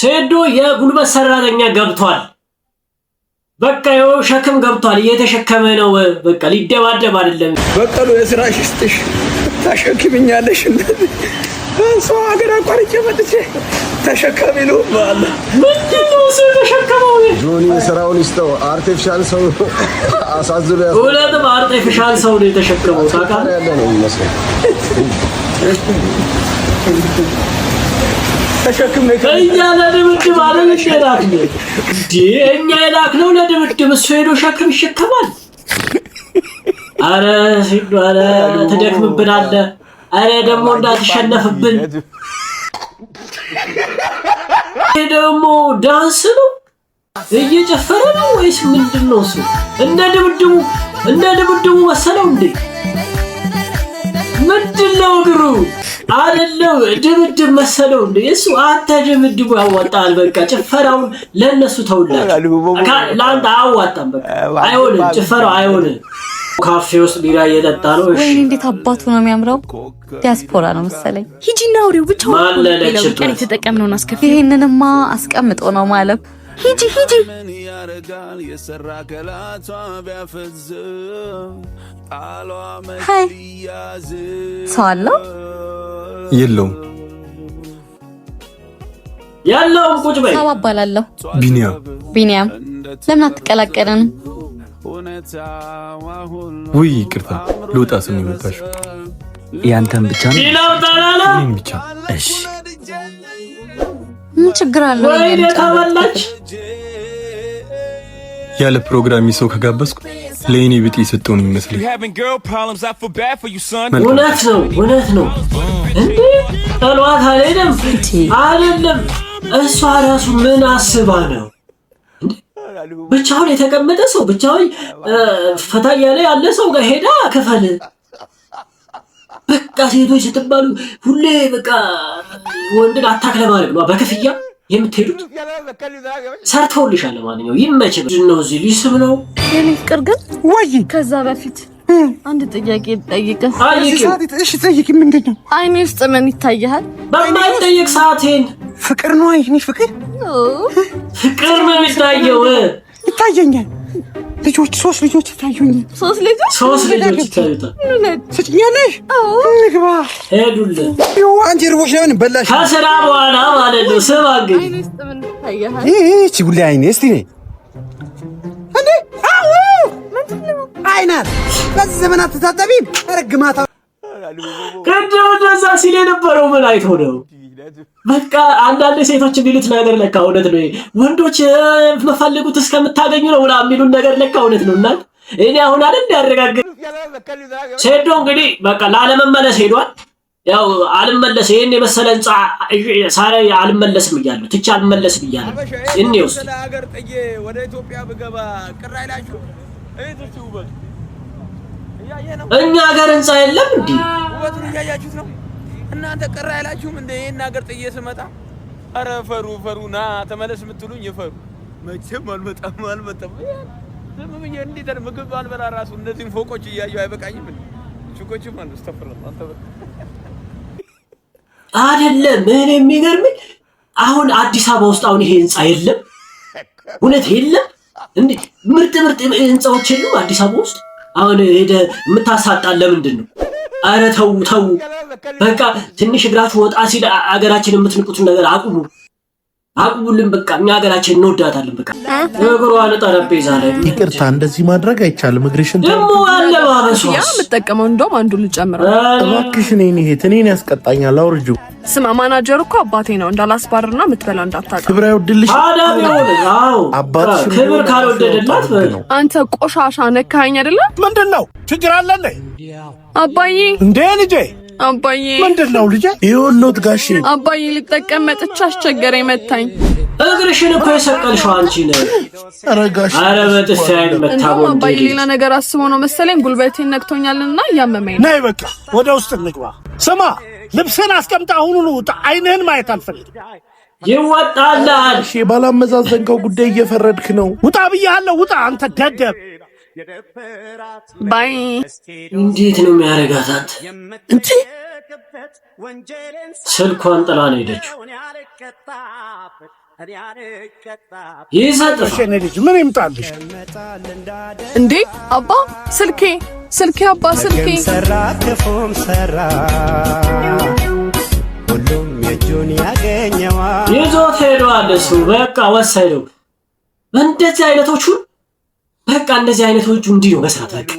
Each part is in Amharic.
ሴዶ የጉልበት ሰራተኛ ገብቷል። በቃ ይኸው ሸክም ገብቷል፣ እየተሸከመ ነው። በቃ ሊደባደብ አይደለም። በቀሉ የስራሽ ይስጥሽ፣ ታሸክምኛለሽ። ሰው ሀገር አቋርጬ መጥቼ ተሸከሚ ነው ማለት ምንድነው? ሰው ተሸከመው ጆኒ ስራውን ይስተው። አርቲፊሻል ሰው አሳዝሎ ያለው ሁለቱም አርቲፊሻል ሰው ነው የተሸከመው። ታውቃለህ ያለ ነው የሚመስለው። ተሸክም ነው እኛ ለድብድብ አይደል የላክነው እንዴ? እኛ የላክነው ለድብድብ፣ እሱ ሄዶ ሸክም ይሸከማል። አረ ሲዱ አረ ተደክምብናለህ። አረ ደግሞ እንዳትሸነፍብን። ይሄ ደግሞ ዳንስ ነው እየጨፈረ ነው ወይስ ምንድነው? እሱ እንደ ድብድቡ መሰለው እንዴ? ምንድነው እግሩ አይደለም ድብድብ መሰለው እንዴ? እሱ አንተ ድብድቡ ያዋጣል። በቃ ጭፈራውን ለነሱ ተውላችሁ። ለአንተ አያዋጣም። በቃ አይሆንም፣ ጭፈራው አይሆንም። ካፌ ውስጥ ቢራ እየጠጣ ነው። እሺ እንዴት አባቱ ነው የሚያምረው። ዲያስፖራ ነው መሰለኝ። ሂጂና አውሪው ብቻ ማለለች ቀን የተጠቀምነውን አስከፊ። ይሄንንማ አስቀምጦ ነው ማለት። ሂጂ ሃይ ሰው አለው የለውም? ቁጭ በይ። ሰው አባላለሁ። ቢኒያም ለምን አትቀላቀለንም? ውይ ይቅርታ፣ ልውጣ። ስም ይመጣሽ ያንተን ብቻ ነው? እኔም ብቻ። እሺ ምን ችግር አለው? ወይ ተበላች። ያለ ፕሮግራም ሰው ከጋበዝኩ ለእኔ ብጤ የሰጠውን ይመስለኝ። እውነት ነው እንዴ? ጠሏት አይደለም። እሷ ራሱ ምን አስባ ነው? ብቻውን የተቀመጠ ሰው ብቻውን ፈታ እያለ ያለ ሰው ጋር ሄዳ ክፈል። በቃ ሴቶች ስትባሉ ሁሌ በቃ ወንድን አታክ ለማድረግ ነው በክፍያ የምትሄዱት። ሰርተውልሻል። ለማንኛውም ይመችህ ነው። እዚህ ሊስም ነው የኔ ፍቅር። ግን ወይ ከዛ በፊት አንድ ጥያቄ ልጠይቅህ። እሺ ጠይቂ። ምንድን ነው? አይኔ ውስጥ ምን ይታያል? በማይጠየቅ ሰዓቴን ፍቅር ነው። አይኔ ፍቅር ነው የሚታየው። ይታየኛል። ሶስት ልጆች ይታዩኛል። ሶስት ልጆች ይታዩታል። ስጭኛለሽ? ንግባ። ሄዱልን። አንቺ ርቦሽ ለምን በላሽ? ከስራ በኋላ ማለት ነው። ስማ እንግዲህ አይኔ ውስጥ ምን ይታያል? እቺ ጉላ አይኔ እስቲ ነይ እንዴ! አው አይናት በዚህ ዘመናት ተታጠቢም ረግማታ ከደው እንደዛ ሲል የነበረው ምን አይቶ ነው? በቃ አንዳንድ ሴቶች የሚሉት ነገር ለካ እውነት ነው። ወንዶች መፈልጉት እስከምታገኙ ነው ምናምን የሚሉት ነገር ለካ እውነት ነው። እና እኔ አሁን አይደል ያረጋግጥ ሴዶ እንግዲህ በቃ ላለመመለስ ሄዷል። ያው አልመለስ ይሄን የመሰለ ህንጻ ሳራ አልመለስም እያለሁ ትቻ አልመለስም እያለሁ እኔ ውስጥ ለሀገር ጥዬ ወደ ኢትዮጵያ ብገባ ቅር አይላችሁ? እህቶች ውበት እኛ ሀገር ህንጻ የለም እንዴ? ውበቱን እያያችሁት ነው እናንተ። ቅር አይላችሁም እንደ ይሄን ሀገር ጥዬ ስመጣ? ኧረ ፈሩና ተመለስ የምትሉኝ ይፈሩ። መቼም አልመጣም። ዝም ብዬ እንዴት ምግብ አልበላ ራሱ እነዚህን ፎቆች እያየሁ አይበቃኝም እንዴ? ሹቆችም አሉ ስተፍረን አንተ አይደለም። ምን የሚገርምኝ አሁን አዲስ አበባ ውስጥ አሁን ይሄ ህንጻ የለም። እውነት የለም እንዴ? ምርጥ ህንጻዎች የሉም አዲስ አበባ ውስጥ። አሁን ሄደ የምታሳጣን ለምንድን ነው? አረ ተው። በቃ ትንሽ እግራችሁ ወጣ ሲል አገራችን የምትንቁትን ነገር አቁሙልን። በቃ እኛ ሀገራችን እንወዳታለን። በቃ እግሯን ጠረጴዛ ላይ ይቅርታ፣ እንደዚህ ማድረግ አይቻልም። እግርሽን ደግሞ አለባበሷ የምጠቀመው እንደውም አንዱ ልጨምረው። እባክሽ እኔን ያስቀጣኛል። አውርጁ። ስማ ማናጀሩ እኮ አባቴ ነው። እንዳላስባርና የምትበላ እንዳታውቅ። ክብር አይወድልሽ። አባትሽ ክብር ካልወደደላት አንተ ቆሻሻ ነካኸኝ አይደለ? ምንድነው ችግር አለ እንዴ? አባዬ እንዴ ልጄ አባዬ ምንድነው ልጄ? ይኸውልዎት ጋሼ አባዬ ልጠቀም መጥቻ አስቸገረኝ መታኝ። እግርሽን እኮ የሰቀልሽው አንቺ ነሽ። ኧረ ጋሼ ኧረ በጥፊ አይመታም። አባዬ ሌላ ነገር አስቦ ነው መሰለኝ ጉልበቴን ነክቶኛልና እያመመኝ ነው። ነይ በቃ ወደ ውስጥ እንግባ። ስማ ልብስን አስቀምጣ አሁኑኑ ውጣ። አይንህን ማየት አልፈልግም። ይወጣልሃል። እሺ ባላመዛዘንከው ጉዳይ እየፈረድክ ነው። ውጣ ብያለሁ። ውጣ አንተ ደደብ። ባይ እንዴት ነው የሚያረጋታት? እንዴ ስልኳን ጥላ ነው ሄደችው። ይሰጥሽ ልጅ ምን ይምጣልሽ እንዴ? አባ ስልኬ አባ ስልኬ ሰራ ክፉም ሰራ ሁሉም የእጁን ያገኘዋ ይዞት ሄዷል። እሱ በቃ ወሰደው። እንደዚህ አይነቶቹን በቃ እንደዚህ አይነቶቹ እንዲህ ነው መስራት በቃ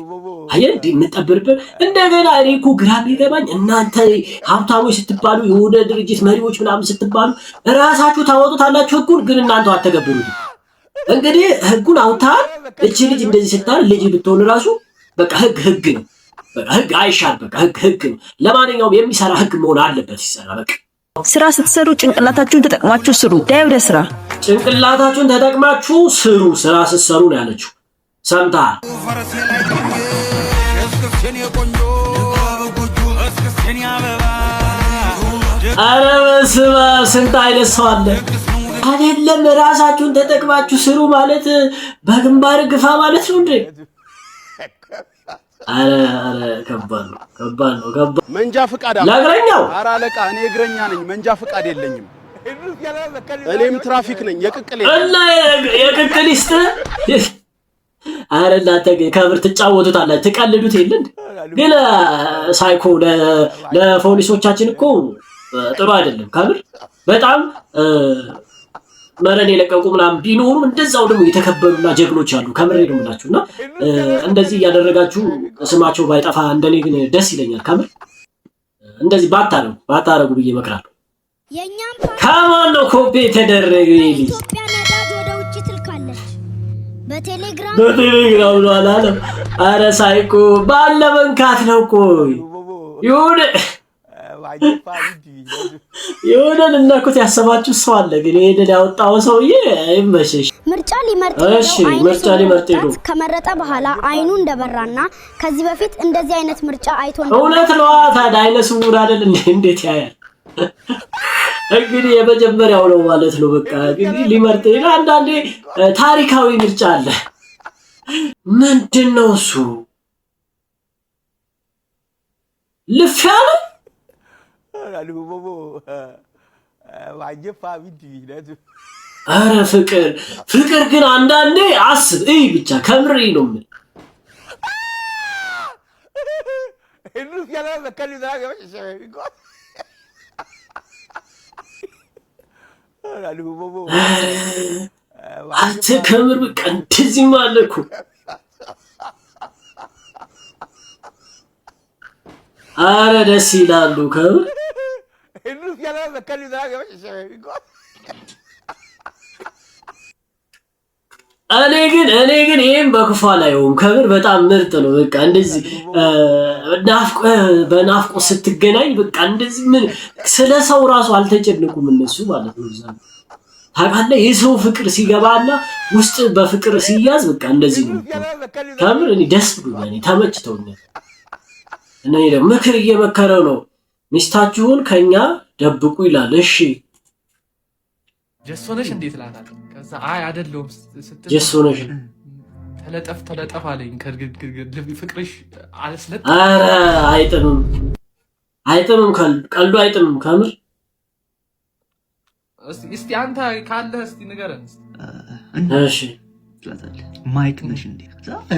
አየህ እንዲህ እንጠብርበት። እንደገና እኔ እኮ ግራ የሚገባኝ እናንተ ሀብታሞች ስትባሉ የሆነ ድርጅት መሪዎች ምናምን ስትባሉ ራሳችሁ ታወጡታላችሁ ህጉን፣ ግን እናንተ አትተገብሩት። እንግዲህ ህጉን አውጥተሃል። እቺ ልጅ እንደዚህ ስታል ልጅ ብትሆን ራሱ በቃ ህግ ነው። በቃ ህግ አይሻል። በቃ ህግ ነው። ለማንኛውም የሚሰራ ህግ መሆን አለበት። ይሰራ በቃ ስራ ስትሰሩ ጭንቅላታችሁን ተጠቅማችሁ ስሩ። ዳይ ወደ ስራ ጭንቅላታችሁን ተጠቅማችሁ ስሩ። ስራ ስትሰሩ ነው ያለችው። ሰምተሃል? ኧረ በስመ አብ ስንት አይነት ሰው አለ አይደለም። ራሳችሁን ተጠቅማችሁ ስሩ ማለት በግንባር ግፋ ማለት ነው እንዴ? ኧረ ከባድ ነው። መንጃ ፍቃድ ለእግረኛው ኧረ አለቃ እኔ እግረኛ ነኝ፣ መንጃ ፍቃድ የለኝም። እኔም ትራፊክ ነኝ። የቅቅል እና የቅቅል ይስጥ። ኧረ እናንተ ግን ከምር ትጫወቱታላችሁ፣ ትቀልዱት የለ እንዴ? ግን ሳይኮ ለፖሊሶቻችን እኮ ጥሩ አይደለም። ከምር በጣም መረን የለቀቁ ምናምን ቢኖሩም እንደዛው ደግሞ የተከበሩና ጀግኖች አሉ። ከምር ነው የምላችሁና እንደዚህ እያደረጋችሁ ስማቸው ባይጠፋ እንደኔ ግን ደስ ይለኛል። ከምር እንደዚህ ባታረጉ ብዬ እመክራለሁ። ከማን ነው ኮፒ የተደረገ ይልኝ? ኢትዮጵያ ነዳጅ ወደ ውጭ ትልካለች በቴሌግራም ነው አላለም። ኧረ ሳይኮ ባለ መንካት ነው። ቆይ የሆነ ልናኩት ያሰባችሁ ሰው አለ። ግን ይሄንን ያወጣው ሰውዬ አይመሸሽ። ምርጫ ሊመርጥ ሄዶ ከመረጠ በኋላ አይኑ እንደበራና ከዚህ በፊት እንደዚህ አይነት ምርጫ አይቶ እውነት ነው። ታዲያ አይነ ስውር አይደል እንዴት ያያል? እንግዲህ የመጀመሪያው ነው ማለት ነው። በቃ እንግዲህ ሊመርጥ ሄዶ አንዳንዴ ታሪካዊ ምርጫ አለ። ምንድነው እሱ? ልፊያ ነው። ኧረ ፍቅር ግን አንዳንዴ አስብ ብቻ ከምሬ ነው ምን አንተ ከምር በቃ እንደዚህ ማለት እኮ ኧረ ደስ ይላሉ ከምር እኔ ግን ይሄን በክፉ አላየውም። ከምር በጣም ምርጥ ነው። በቃ እንደዚህ በናፍቆ ስትገናኝ በቃ እንደዚህ ምን ስለ ሰው ራሱ አልተጨነቁም እነሱ ማለት ነው። ታውቃለህ የሰው ፍቅር ሲገባና ውስጥ በፍቅር ሲያዝ በቃ እንደዚህ ነው። ከምር እኔ ደስ ብሎኛል፣ ተመችቶኛል። እና ይሄ ምክር እየመከረው ነው። ሚስታችሁን ከኛ ደብቁ ይላል። እሺ ጀሶነሽ እንዴት ላታል? ከዛ አይ አይደለም ስትል ጀሶነሽ ተለጠፍ አለኝ ከግድግድ ፍቅርሽ አልስለጥ። ኧረ አይጥምም ቀልዱ አይጥምም ከምር። እስቲ አንተ ካለህ እስቲ ንገረን። እሺ ማይክ ነሽ እንዴ?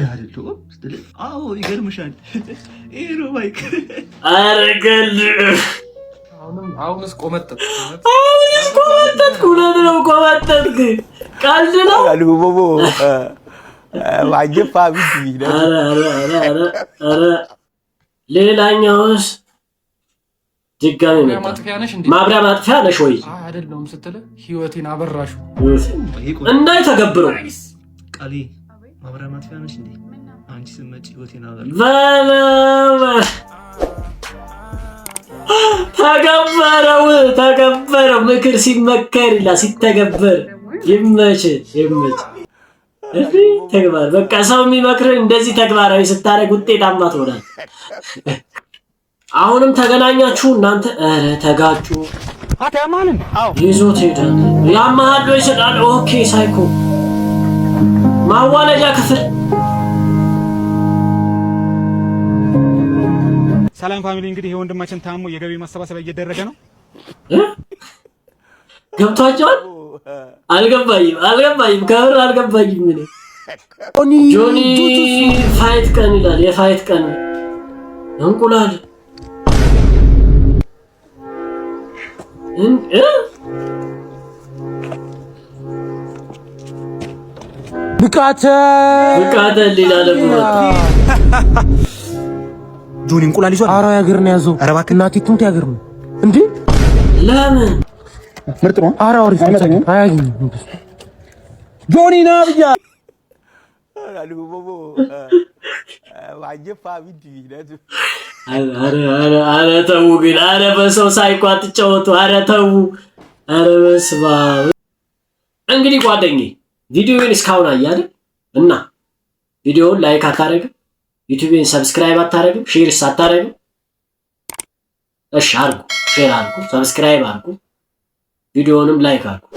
አይደለም ስትል አዎ ይገርምሻል። ይሄ ነው ማይክ። ኧረ ገል አሁንስ ቆመጠጥኩ። እውነት ነው ቆመጠጥክ። ቀልድ ነው አልቦቦ ዋጀፋ ቢዲ። ኧረ ሌላኛውስ ድጋሚ ማብሪያ ማጥፊያ ነሽ ወይ? አይደለም ስትል ህይወቴን አበራሹ እንዳይተገብረው ቃሌ ማብሪያ ማጥፊያ ነሽ እንዴ? አንቺ ስትመጪ ህይወቴን አበራሹ። ተገበረው። ምክር ሲመከር ይላል ሲተገበር ይመች። ተግባር በቃ ሰው የሚመክርን እንደዚህ ተግባራዊ ስታደርግ ውጤታማ ትሆናለህ። አሁንም ተገናኛችሁ እናንተ። ኧረ ተጋጩ። ይዞት ሄደ። ያማሃዶ ይሰጣል። ኦኬ ሳይኮ ማዋለጃ ክፍል ሰላም ፋሚሊ፣ እንግዲህ የወንድማችን ታሞ የገቢ ማሰባሰቢያ እየደረገ ነው። ገብቷቸዋል። አልገባኝም፣ ከብር አልገባኝም። ጆኒ ፋይት ቀን ይላል። የፋይት ቀን እንቁላል ብቃተ ሌላ ደግሞ ጆኒ እንቁላል ይዟል። ኧረ ያገር ነው ያዘው። ኧረ እባክህ እናቴ ትሙት ያገር ነው እንዴ? ለምን ምርጥ ነው። ኧረ አውሪ አያገኝም ጆኒ ና ብያ አረ ተው ግን፣ አረ በሰው ሳይኮ አትጫወቱ። አረ ተው፣ አረ በስመ አብ። እንግዲህ ጓደኛዬ ቪዲዮውን እስካሁን አያለ እና ቪዲዮውን ላይክ አታረግም፣ ዩቲዩብን ሰብስክራይብ አታረግም፣ ሼርስ አታረግም። እሺ አርጉ፣ ሼር አርጉ፣ ሰብስክራይብ አርጉ፣ ቪዲዮውንም ላይክ አርጉ።